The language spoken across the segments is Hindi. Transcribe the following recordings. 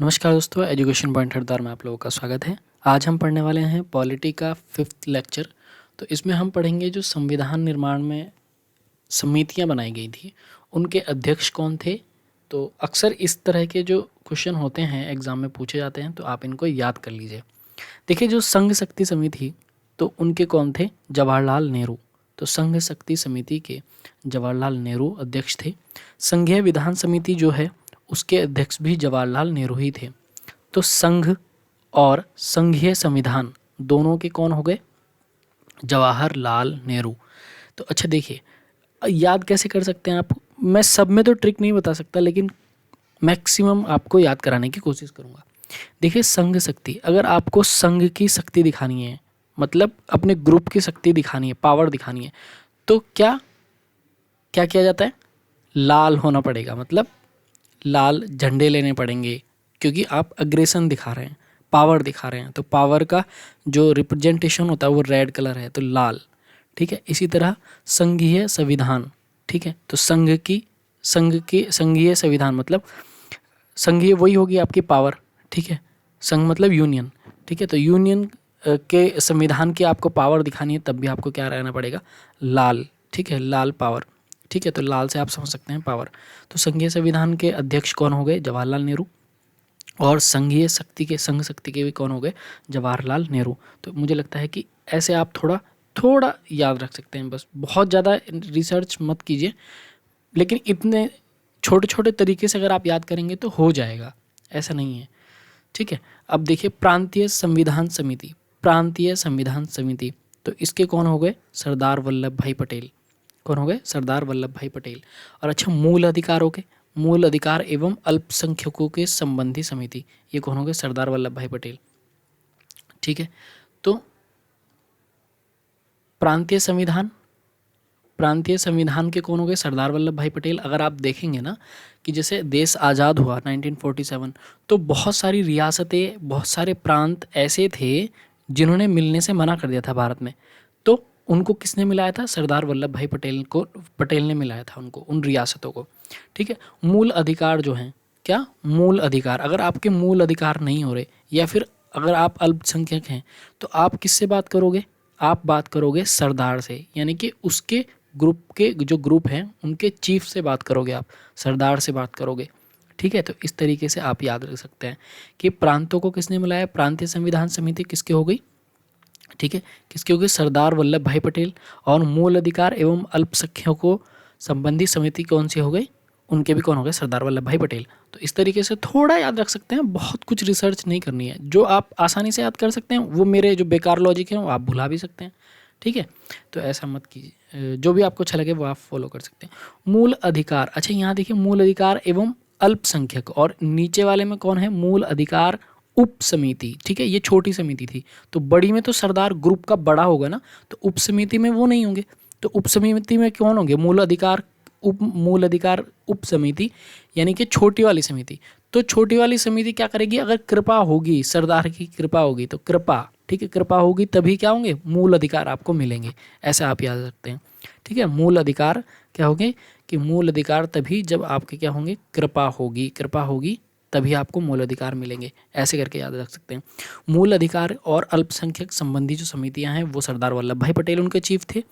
नमस्कार दोस्तों, एजुकेशन पॉइंट हरद्वार में आप लोगों का स्वागत है। आज हम पढ़ने वाले हैं पॉलिटी का 5th लेक्चर। तो इसमें हम पढ़ेंगे जो संविधान निर्माण में समितियां बनाई गई थी उनके अध्यक्ष कौन थे। तो अक्सर इस तरह के जो क्वेश्चन होते हैं एग्ज़ाम में पूछे जाते हैं, तो आप इनको याद कर लीजिए। देखिए, जो संघ शक्ति समिति तो उनके कौन थे? जवाहरलाल नेहरू। तो संघ शक्ति समिति के जवाहरलाल नेहरू अध्यक्ष थे। संघीय विधान समिति जो है उसके अध्यक्ष भी जवाहरलाल नेहरू ही थे। तो संघ और संघीय संविधान दोनों के कौन हो गए? जवाहरलाल नेहरू। तो अच्छा देखिए, याद कैसे कर सकते हैं आप? मैं सब में तो ट्रिक नहीं बता सकता, लेकिन मैक्सिमम आपको याद कराने की कोशिश करूँगा। देखिए, संघ शक्ति, अगर आपको संघ की शक्ति दिखानी है, मतलब अपने ग्रुप की शक्ति दिखानी है, पावर दिखानी है, तो क्या क्या किया जाता है? लाल होना पड़ेगा, मतलब लाल झंडे लेने पड़ेंगे, क्योंकि आप अग्रेसन दिखा रहे हैं, पावर दिखा रहे हैं। तो पावर का जो रिप्रेजेंटेशन होता है वो रेड कलर है, तो लाल। ठीक है, इसी तरह संघीय संविधान। ठीक है, तो संघीय संविधान मतलब संघीय वही होगी आपकी पावर। ठीक है, संघ मतलब यूनियन। ठीक है, तो यूनियन के संविधान की आपको पावर दिखानी है, तब भी आपको क्या रहना पड़ेगा? लाल। ठीक है, लाल पावर। ठीक है, तो लाल से आप समझ सकते हैं पावर। तो संघीय संविधान के अध्यक्ष कौन हो गए? जवाहरलाल नेहरू। और संघ शक्ति के भी कौन हो गए? जवाहरलाल नेहरू। तो मुझे लगता है कि ऐसे आप थोड़ा याद रख सकते हैं, बस बहुत ज़्यादा रिसर्च मत कीजिए, लेकिन इतने छोटे छोटे तरीके से अगर आप याद करेंगे तो हो जाएगा, ऐसा नहीं है। ठीक है, अब देखिए, प्रांतीय संविधान समिति। प्रांतीय संविधान समिति, तो इसके कौन हो गए? सरदार वल्लभ भाई पटेल। कौन हो गए? सरदार वल्लभ भाई पटेल। और अच्छा, मूल अधिकारों के मूल अधिकार एवं अल्पसंख्यकों के संबंधी समिति, ये कौन हो गए? सरदार वल्लभ भाई पटेल। ठीक है, तो प्रांतीय संविधान के कौन हो गए? सरदार वल्लभ भाई पटेल। अगर आप देखेंगे ना कि जैसे देश आज़ाद हुआ 1947, तो बहुत सारी रियासतें, बहुत सारे प्रांत ऐसे थे जिन्होंने मिलने से मना कर दिया था भारत में। तो उनको किसने मिलाया था? सरदार वल्लभ भाई पटेल ने मिलाया था उनको, उन रियासतों को। ठीक है, मूल अधिकार जो हैं, क्या मूल अधिकार, अगर आपके मूल अधिकार नहीं हो रहे, या फिर अगर आप अल्पसंख्यक हैं, तो आप किससे बात करोगे? आप बात करोगे सरदार से, यानी कि उसके ग्रुप के जो ग्रुप हैं उनके चीफ से बात करोगे, आप सरदार से बात करोगे। ठीक है, तो इस तरीके से आप याद रख सकते हैं कि प्रांतों को किसने मिलाया? प्रांतीय संविधान समिति किसके हो गई? ठीक है, किसकी हो गई? सरदार वल्लभ भाई पटेल। और मूल अधिकार एवं अल्पसंख्यकों संबंधी समिति कौन सी हो गई? उनके भी कौन हो गए? सरदार वल्लभ भाई पटेल। तो इस तरीके से थोड़ा याद रख सकते हैं, बहुत कुछ रिसर्च नहीं करनी है। जो आप आसानी से याद कर सकते हैं, वो मेरे जो बेकार लॉजिक हैं वो आप भुला भी सकते हैं। ठीक है, तो ऐसा मत कीजिए, जो भी आपको अच्छा लगे वो आप फॉलो कर सकते हैं। मूल अधिकार, अच्छा यहाँ देखिए, मूल अधिकार एवं अल्पसंख्यक, और नीचे वाले में कौन है? मूल अधिकार उप समिति। ठीक है, ये छोटी समिति थी, तो बड़ी में तो सरदार ग्रुप का बड़ा होगा ना, तो उप समिति में वो नहीं होंगे। तो उप समिति में कौन होंगे? मूल अधिकार उप समिति, यानी कि छोटी वाली समिति। तो छोटी वाली समिति क्या करेगी? अगर कृपा होगी, सरदार की कृपा होगी, तो कृपा, ठीक है, कृपा होगी तभी क्या होंगे? मूल अधिकार आपको मिलेंगे। ऐसा आप याद रखते हैं। ठीक है, मूल अधिकार क्या होंगे? कि मूल अधिकार तभी जब आपके क्या होंगे? कृपा होगी तभी आपको मूल अधिकार मिलेंगे। ऐसे करके याद रख सकते हैं। मूल अधिकार और अल्पसंख्यक संबंधी जो समितियां हैं वो सरदार वल्लभ भाई पटेल उनके चीफ थे।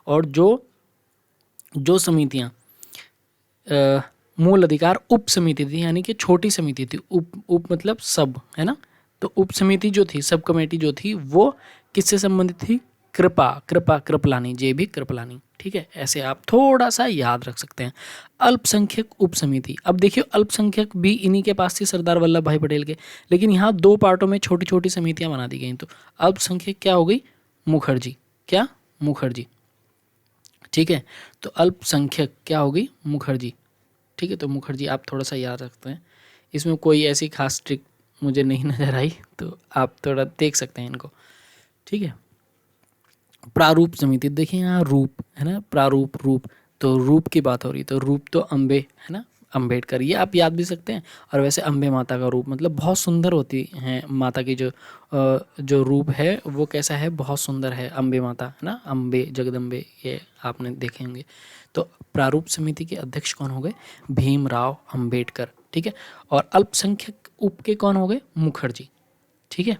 और जो समितियां मूल अधिकार उप समिति थी, यानी कि छोटी समिति थी, उप मतलब सब, है ना। तो उप समिति जो थी, सब कमेटी जो थी, वो किससे संबंधित थी? कृपलानी, जे भी कृपलानी। ठीक है, ऐसे आप थोड़ा सा याद रख सकते हैं। अल्पसंख्यक उप समिति, अब देखिए, अल्पसंख्यक भी इन्हीं के पास थी, सरदार वल्लभ भाई पटेल के, लेकिन यहाँ दो पार्टों में छोटी छोटी समितियां बना दी गई। तो अल्पसंख्यक क्या हो गई? मुखर्जी। क्या? मुखर्जी। ठीक है, तो अल्पसंख्यक क्या होगी? मुखर्जी। ठीक है, तो मुखर्जी आप थोड़ा सा याद रखते हैं। इसमें कोई ऐसी खास ट्रिक मुझे नहीं नज़र आई, तो आप थोड़ा देख सकते हैं इनको। ठीक है, प्रारूप समिति, देखिए यहाँ रूप है ना, प्रारूप, रूप, तो रूप की बात हो रही, तो रूप तो अम्बे है ना, अम्बेडकर, ये आप याद भी सकते हैं। और वैसे अम्बे माता का रूप मतलब बहुत सुंदर होती हैं माता की, जो रूप है वो कैसा है? बहुत सुंदर है अम्बे माता, है ना, अम्बे जगदम्बे, ये आपने देखे होंगे। तो प्रारूप समिति के अध्यक्ष कौन हो गए? भीमराव अम्बेडकर। ठीक है, और अल्पसंख्यक उप के कौन हो गए? मुखर्जी। ठीक है।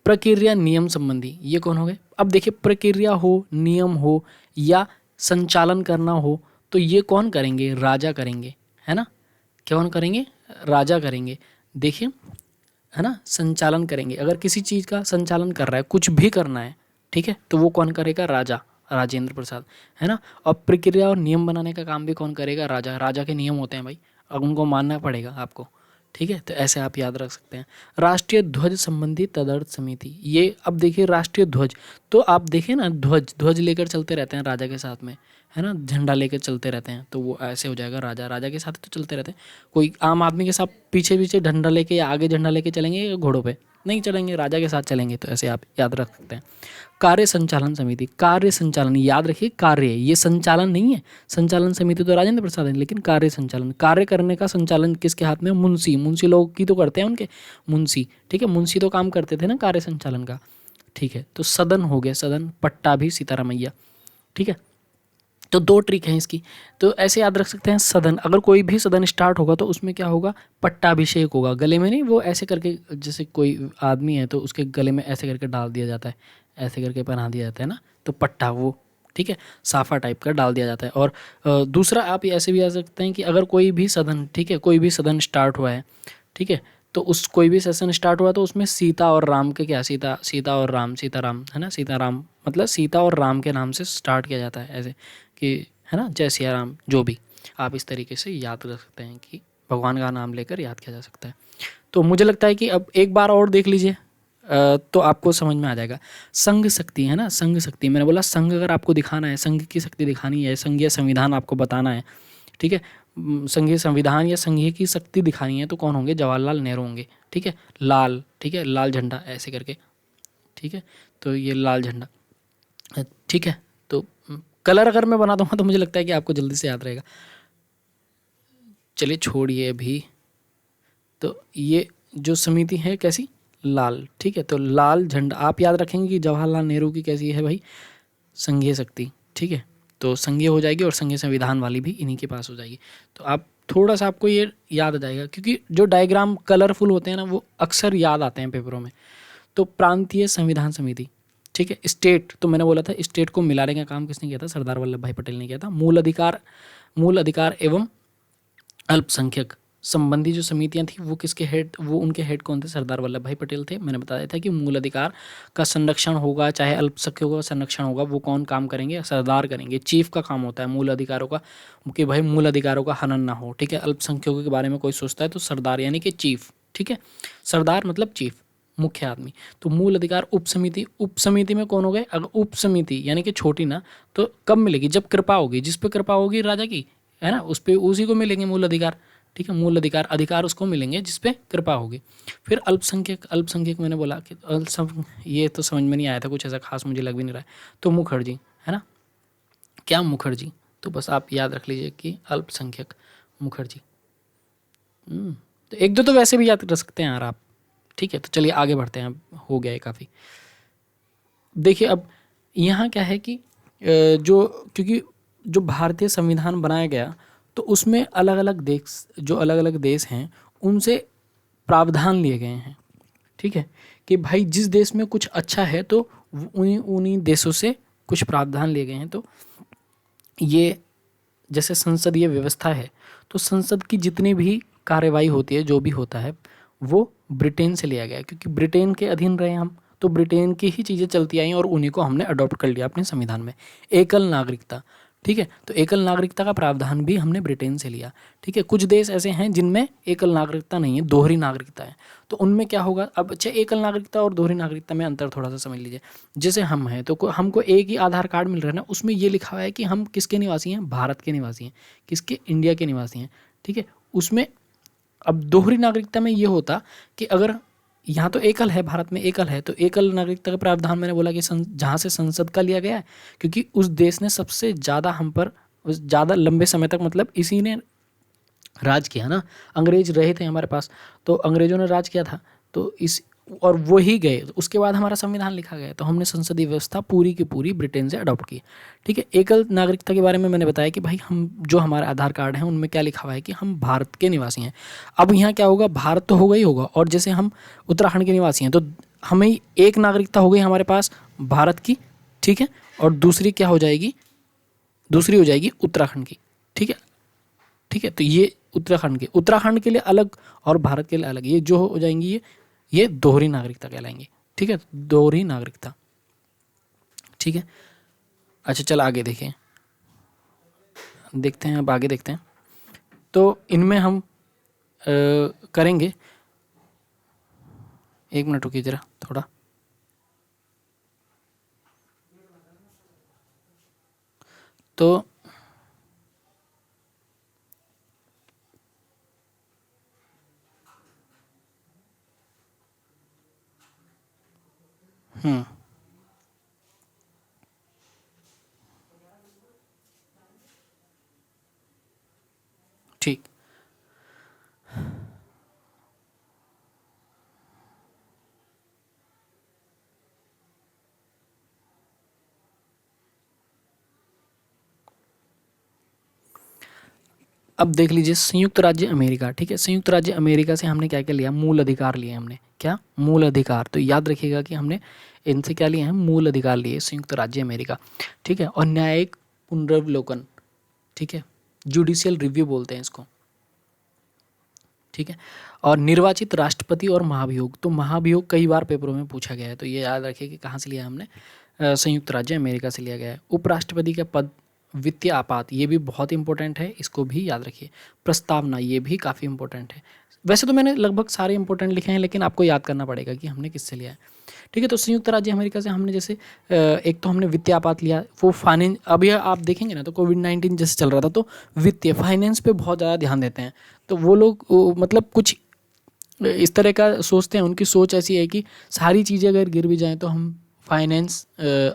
प्रक्रिया नियम संबंधी ये कौन हो गए? अब देखिए प्रक्रिया हो, नियम हो या संचालन करना हो तो ये कौन करेंगे? राजा करेंगे, है ना। कौन करेंगे? राजा करेंगे। देखिए, है ना, संचालन करेंगे। अगर किसी चीज़ का संचालन कर रहा है, कुछ भी करना है, ठीक है, तो वो कौन करेगा? राजा, राजेंद्र प्रसाद, है ना। और प्रक्रिया और नियम बनाने का काम भी कौन करेगा? राजा। राजा के नियम होते हैं भाई, अब उनको मानना पड़ेगा आपको। ठीक है, तो ऐसे आप याद रख सकते हैं। राष्ट्रीय ध्वज संबंधी तदर्थ समिति, ये अब देखिए राष्ट्रीय ध्वज, तो आप देखिए ना, ध्वज ध्वज लेकर चलते रहते हैं राजा के साथ में, है ना, झंडा लेकर चलते रहते हैं, तो वो ऐसे हो जाएगा राजा। राजा के साथ तो चलते रहते हैं। कोई आम आदमी के साथ पीछे पीछे झंडा लेके या आगे झंडा लेके चलेंगे या घोड़ों पे? नहीं चलेंगे, राजा के साथ चलेंगे। तो ऐसे आप याद रख सकते हैं। कार्य संचालन समिति, कार्य संचालन, याद रखिए कार्य, ये संचालन नहीं है। संचालन समिति तो राजेंद्र प्रसाद है, लेकिन कार्य संचालन, कार्य करने का संचालन किसके हाथ में? मुंशी। मुंशी लोग की तो करते हैं उनके मुंशी, ठीक है, मुंशी तो काम करते थे ना कार्य संचालन का। ठीक है, तो सदन हो गया, सदन, पट्टा भी सीतारामैया। ठीक है, तो 2 ट्रिक हैं इसकी, तो ऐसे याद रख सकते हैं। सदन, अगर कोई भी सदन स्टार्ट होगा तो उसमें क्या होगा? पट्टाभिषेक होगा। गले में नहीं, वो ऐसे करके, जैसे कोई आदमी है तो उसके गले में ऐसे करके डाल दिया जाता है, ऐसे करके पहना दिया जाता है ना, तो पट्टा वो, ठीक है, साफा टाइप का डाल दिया जाता है। और दूसरा आप ऐसे भी याद सकते हैं कि अगर कोई भी सदन, ठीक है, कोई भी सदन स्टार्ट हुआ है, ठीक है, तो उस कोई भी सेशन स्टार्ट हुआ तो उसमें सीता और राम के क्या, सीता और राम, सीताराम, है ना, सीताराम मतलब सीता और राम के नाम से स्टार्ट किया जाता है, ऐसे कि, है ना, जय सिया राम, जो भी आप इस तरीके से याद रख सकते हैं कि भगवान का नाम लेकर याद किया जा सकता है। तो मुझे लगता है कि अब एक बार और देख लीजिए तो आपको समझ में आ जाएगा। संघ शक्ति, है ना, संघ शक्ति, मैंने बोला संघ अगर आपको दिखाना है, संघ की शक्ति दिखानी है, संघीय संविधान आपको बताना है, ठीक है, संघीय संविधान या संघीय की शक्ति दिखानी है तो कौन होंगे? जवाहरलाल नेहरू होंगे। ठीक है, लाल, ठीक है, लाल झंडा ऐसे करके, ठीक है, तो ये लाल झंडा, ठीक है। तो कलर अगर मैं बना दूंगा तो मुझे लगता है कि आपको जल्दी से याद रहेगा। चलिए छोड़िए अभी, तो ये जो समिति है कैसी? लाल, ठीक है, तो लाल झंडा आप याद रखेंगे कि जवाहरलाल नेहरू की कैसी है भाई? संघीय शक्ति, ठीक है, तो संघीय हो जाएगी और संघीय संविधान वाली भी इन्हीं के पास हो जाएगी। तो आप थोड़ा सा आपको ये याद आ जाएगा, क्योंकि जो डायग्राम कलरफुल होते हैं ना वो अक्सर याद आते हैं पेपरों में। तो प्रांतीय संविधान समिति, ठीक है, स्टेट, तो मैंने बोला था स्टेट को मिलाने का काम किसने किया था? सरदार वल्लभ भाई पटेल ने किया था। मूल अधिकार एवं अल्पसंख्यक संबंधी जो समितियां थी वो किसके हेड, वो उनके हेड कौन थे? सरदार वल्लभ भाई पटेल थे। मैंने बताया था कि मूल अधिकार का संरक्षण होगा चाहे अल्पसंख्यकों का संरक्षण होगा, वो कौन काम करेंगे? सरदार करेंगे। चीफ का काम होता है मूल अधिकारों का, कि भाई मूल अधिकारों का हनन ना हो, ठीक है। अल्पसंख्यकों के बारे में कोई सोचता है तो सरदार यानी कि चीफ, ठीक है, सरदार मतलब चीफ, मुख्य आदमी। तो मूल अधिकार उप समिति, उप समिति में कौन हो गए? अगर उप समिति यानी कि छोटी ना, तो कब मिलेगी? जब कृपा होगी, जिस पे कृपा होगी राजा की, है ना, उस पे उसी को मिलेंगे मूल अधिकार, ठीक है। मूल अधिकार, अधिकार उसको मिलेंगे जिस पे कृपा होगी। फिर अल्पसंख्यक, अल्पसंख्यक मैंने बोला कि ये तो समझ में नहीं आया था, कुछ ऐसा खास मुझे लग भी नहीं रहा है। तो मुखर्जी, है ना, क्या मुखर्जी, तो बस आप याद रख लीजिए कि अल्पसंख्यक मुखर्जी। तो एक दो तो वैसे भी याद रख सकते हैं यार आप, ठीक है। तो चलिए आगे बढ़ते हैं, अब हो गया है काफ़ी। देखिए अब यहाँ क्या है कि क्योंकि जो भारतीय संविधान बनाया गया तो उसमें अलग अलग देश हैं उनसे प्रावधान लिए गए हैं, ठीक है, कि भाई जिस देश में कुछ अच्छा है तो उन्हीं देशों से कुछ प्रावधान लिए गए हैं। तो ये जैसे संसदीय व्यवस्था है, तो संसद की जितनी भी कार्यवाही होती है, जो भी होता है, वो ब्रिटेन से लिया गया है, क्योंकि ब्रिटेन के अधीन रहे हम, तो ब्रिटेन की ही चीज़ें चलती आई और उन्हीं को हमने अडॉप्ट कर लिया अपने संविधान में। एकल नागरिकता, ठीक है, तो एकल नागरिकता का प्रावधान भी हमने ब्रिटेन से लिया, ठीक है। कुछ देश ऐसे हैं जिनमें एकल नागरिकता नहीं है, दोहरी नागरिकता है, तो उनमें क्या होगा? अब अच्छा, एकल नागरिकता और दोहरी नागरिकता में अंतर थोड़ा सा समझ लीजिए। जैसे हम हैं तो हमको एक ही आधार कार्ड मिल रहा है ना, उसमें ये लिखा हुआ है कि हम किसके निवासी हैं? भारत के निवासी हैं। किसके? इंडिया के निवासी हैं, ठीक है। उसमें अब दोहरी नागरिकता में ये होता कि अगर यहाँ तो एकल है, भारत में एकल है, तो एकल नागरिकता का प्रावधान मैंने बोला कि जहाँ से संसद का लिया गया है, क्योंकि उस देश ने सबसे ज़्यादा हम पर ज़्यादा लंबे समय तक, मतलब इसी ने राज किया ना, अंग्रेज रहे थे हमारे पास, तो अंग्रेजों ने राज किया था, तो इस और वो ही गए, तो उसके बाद हमारा संविधान लिखा गया। तो हमने संसदीय व्यवस्था पूरी की पूरी ब्रिटेन से अडॉप्ट की। ठीक है, एकल नागरिकता के बारे में मैंने बताया कि भाई हम जो हमारे आधार कार्ड हैं उनमें क्या लिखा हुआ है कि हम भारत के निवासी हैं। अब यहाँ क्या होगा, भारत तो होगा ही होगा, और जैसे हम उत्तराखंड के निवासी हैं तो हमें एक नागरिकता हो गई हमारे पास भारत की। ठीक है, और दूसरी क्या हो जाएगी, दूसरी हो जाएगी उत्तराखंड की। ठीक है, ठीक है, तो ये उत्तराखंड के लिए अलग और भारत के लिए अलग, ये जो हो जाएंगी ये दोहरी नागरिकता कहलाएंगी। ठीक है, दोहरी नागरिकता। ठीक है, अच्छा चल आगे देखें, देखते हैं, अब आगे देखते हैं। तो इनमें हम करेंगे, एक मिनट रुकिए जरा थोड़ा। तो ठीक, अब देख लीजिए संयुक्त राज्य अमेरिका। ठीक है, संयुक्त राज्य अमेरिका से हमने क्या क्या लिया, मूल अधिकार लिए हमने, क्या मूल अधिकार। तो याद रखिएगा कि हमने इनसे क्या लिए हैं, मूल अधिकार लिए संयुक्त राज्य अमेरिका। ठीक है, और न्यायिक पुनर्वलोकन, ठीक है, जुडिशियल रिव्यू बोलते हैं इसको। ठीक है, और निर्वाचित राष्ट्रपति और महाभियोग। तो महाभियोग कई बार पेपरों में पूछा गया है, तो ये याद रखिए कि कहाँ से लिया हमने, संयुक्त राज्य अमेरिका से लिया गया है। उपराष्ट्रपति का पद, वित्तीय आपात, ये भी बहुत इंपॉर्टेंट है, इसको भी याद रखिए। प्रस्तावना, ये भी काफ़ी इंपॉर्टेंट है। वैसे तो मैंने लगभग सारे इंपॉर्टेंट लिखे हैं, लेकिन आपको याद करना पड़ेगा कि हमने किससे लिया है। ठीक है, तो संयुक्त राज्य अमेरिका से हमने जैसे एक तो हमने वित्तीय आपात लिया, वो फाइनेंस, अभी आप देखेंगे ना तो कोविड-19 जैसे चल रहा था तो वित्तीय फाइनेंस पे बहुत ज़्यादा ध्यान देते हैं। तो वो लोग मतलब कुछ इस तरह का सोचते हैं, उनकी सोच ऐसी है कि सारी चीज़ें अगर गिर भी जाएँ तो हम फाइनेंस,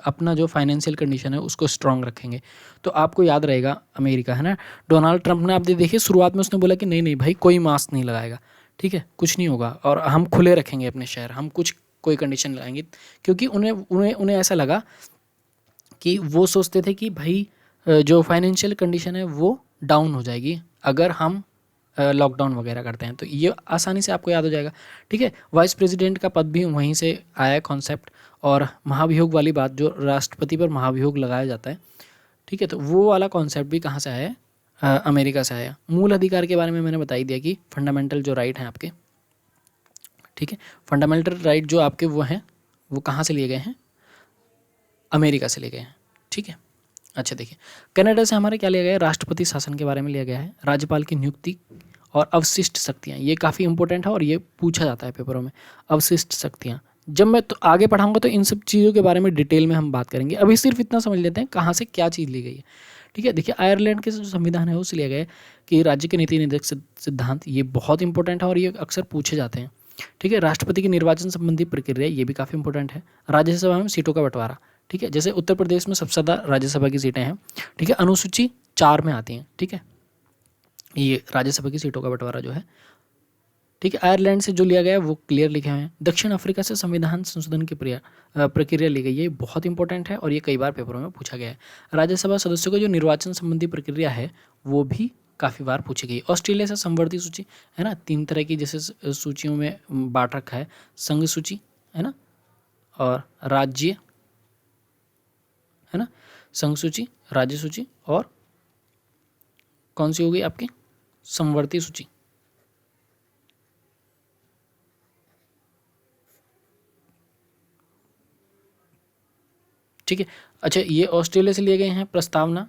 अपना जो फाइनेंशियल कंडीशन है उसको स्ट्रांग रखेंगे। तो आपको याद रहेगा अमेरिका, है ना। डोनाल्ड ट्रंप ने, आप देखिए शुरुआत में उसने बोला कि नहीं नहीं भाई कोई मास्क नहीं लगाएगा, ठीक है, कुछ नहीं होगा, और हम खुले रखेंगे अपने शहर, हम कुछ कोई कंडीशन लगाएंगे, क्योंकि उन्हें उन्हें उन्हें ऐसा लगा कि वो सोचते थे कि भाई जो फाइनेंशियल कंडीशन है वो डाउन हो जाएगी अगर हम लॉकडाउन वगैरह करते हैं। तो ये आसानी से आपको याद हो जाएगा। ठीक है, वाइस प्रेसिडेंट का पद भी वहीं से आया कॉन्सेप्ट, और महाभियोग वाली बात, जो राष्ट्रपति पर महाभियोग लगाया जाता है, ठीक है, तो वो वाला कॉन्सेप्ट भी कहाँ से आया है, अमेरिका से आया। मूल अधिकार के बारे में मैंने बता ही दिया कि फंडामेंटल जो राइट हैं आपके, ठीक है, फंडामेंटल राइट जो आपके वो हैं वो कहाँ से लिए गए हैं, अमेरिका से लिए गए हैं। ठीक है, अच्छा देखिए, कनाडा से हमारे क्या लिया गया है, राष्ट्रपति शासन के बारे में लिया गया है, राज्यपाल की नियुक्ति और अवशिष्ट शक्तियाँ, ये काफ़ी इंपॉर्टेंट है और ये पूछा जाता है पेपरों में। अवशिष्ट शक्तियाँ, जब मैं तो आगे पढ़ाऊंगा तो इन सब चीज़ों के बारे में डिटेल में हम बात करेंगे, अभी सिर्फ इतना समझ लेते हैं कहाँ से क्या चीज़ ली गई है। ठीक है, देखिए आयरलैंड के जो संविधान है उसे लिया गया है कि राज्य के नीति निर्देशक सिद्धांत, ये बहुत इंपॉर्टेंट है और ये अक्सर पूछे जाते हैं। ठीक है, राष्ट्रपति के निर्वाचन संबंधी प्रक्रिया, ये भी काफ़ी इंपॉर्टेंट है। राज्यसभा में सीटों का बंटवारा, ठीक है, जैसे उत्तर प्रदेश में सबसे ज़्यादा राज्यसभा की सीटें हैं। ठीक है, अनुसूची 4 में आती हैं। ठीक है, ये राज्यसभा की सीटों का बंटवारा जो है। ठीक है, आयरलैंड से जो लिया गया है वो क्लियर लिखे हुए हैं। दक्षिण अफ्रीका से संविधान संशोधन की प्रक्रिया ली गई है, ये बहुत इंपॉर्टेंट है और ये कई बार पेपरों में पूछा गया है। राज्यसभा सदस्यों का जो निर्वाचन संबंधी प्रक्रिया है वो भी काफ़ी बार पूछी गई। ऑस्ट्रेलिया से संवर्धित सूची, है ना, 3 तरह की जैसे सूचियों में बांट रखा है, संघ सूची, है ना, और राज्य, है ना, संघ सूची, राज्य सूची, और कौन सी हो गई आपकी, संवर्ती सूची। ठीक है, अच्छा ये ऑस्ट्रेलिया से लिए गए हैं। प्रस्तावना,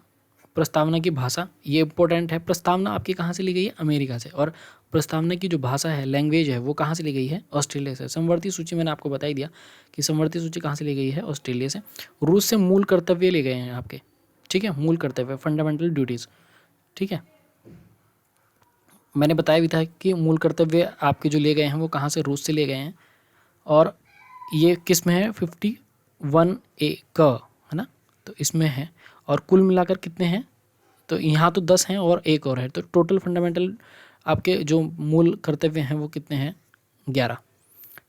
प्रस्तावना की भाषा, ये इंपॉर्टेंट है। प्रस्तावना आपकी कहाँ से ली गई है, अमेरिका से, और प्रस्तावना की जो भाषा है, लैंग्वेज है, वो कहाँ से ली गई है, ऑस्ट्रेलिया से। संवर्ती सूची मैंने आपको बता ही दिया कि संवर्ती सूची कहाँ से ली गई है, ऑस्ट्रेलिया से। रूस से मूल कर्तव्य लिए गए हैं आपके, ठीक है, मूल कर्तव्य, फंडामेंटल ड्यूटीज़। ठीक है, मैंने बताया भी था कि मूल कर्तव्य आपके जो लिए गए हैं वो कहाँ से, रूस से लिए गए हैं, और ये किस में है, 51A क, है ना, तो इसमें है, और कुल मिलाकर कितने हैं, तो यहाँ तो 10 हैं और एक और है, तो टोटल फंडामेंटल आपके जो मूल कर्तव्य हैं वो कितने हैं, 11।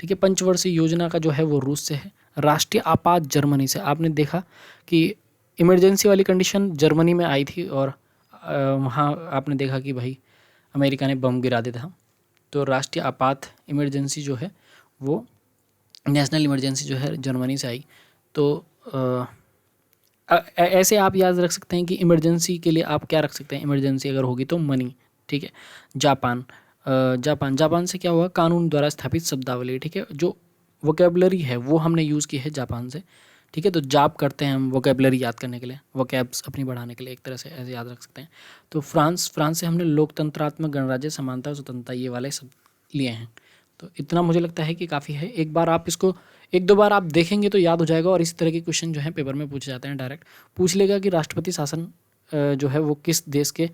ठीक है। पंचवर्षीय योजना का जो है वो रूस से है। राष्ट्रीय आपात जर्मनी से। आपने देखा कि इमरजेंसी वाली कंडीशन जर्मनी में आई थी और वहाँ आपने देखा कि भाई अमेरिका ने बम गिरा दिया था। तो राष्ट्रीय आपात इमरजेंसी जो है वो नेशनल इमरजेंसी जो है जर्मनी से आई। तो ऐसे आप याद रख सकते हैं कि इमरजेंसी के लिए आप क्या रख सकते हैं, इमरजेंसी अगर होगी तो मनी, ठीक है। जापान, जापान से क्या हुआ, कानून द्वारा स्थापित शब्दावली, ठीक है। जो वोकेबलरी है वो हमने यूज़ की है जापान से, ठीक है। तो जाप करते हैं हम वोकेबलरी याद करने के लिए, वोकैब्स अपनी बढ़ाने के लिए, एक तरह से ऐसे याद रख सकते हैं। तो फ्रांस से हमने लोकतंत्रात्मक गणराज्य समानता स्वतंत्रता ये वाले सब लिए हैं। तो इतना मुझे लगता है कि काफ़ी है। एक बार आप इसको 1-2 बार आप देखेंगे तो याद हो जाएगा। और इस तरह के क्वेश्चन जो है पेपर में पूछे जाते हैं। डायरेक्ट पूछ लेगा कि राष्ट्रपति शासन जो है वो किस देश के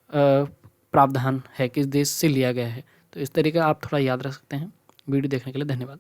प्रावधान है, किस देश से लिया गया है। तो इस तरीके आप थोड़ा याद रख सकते हैं। वीडियो देखने के लिए धन्यवाद।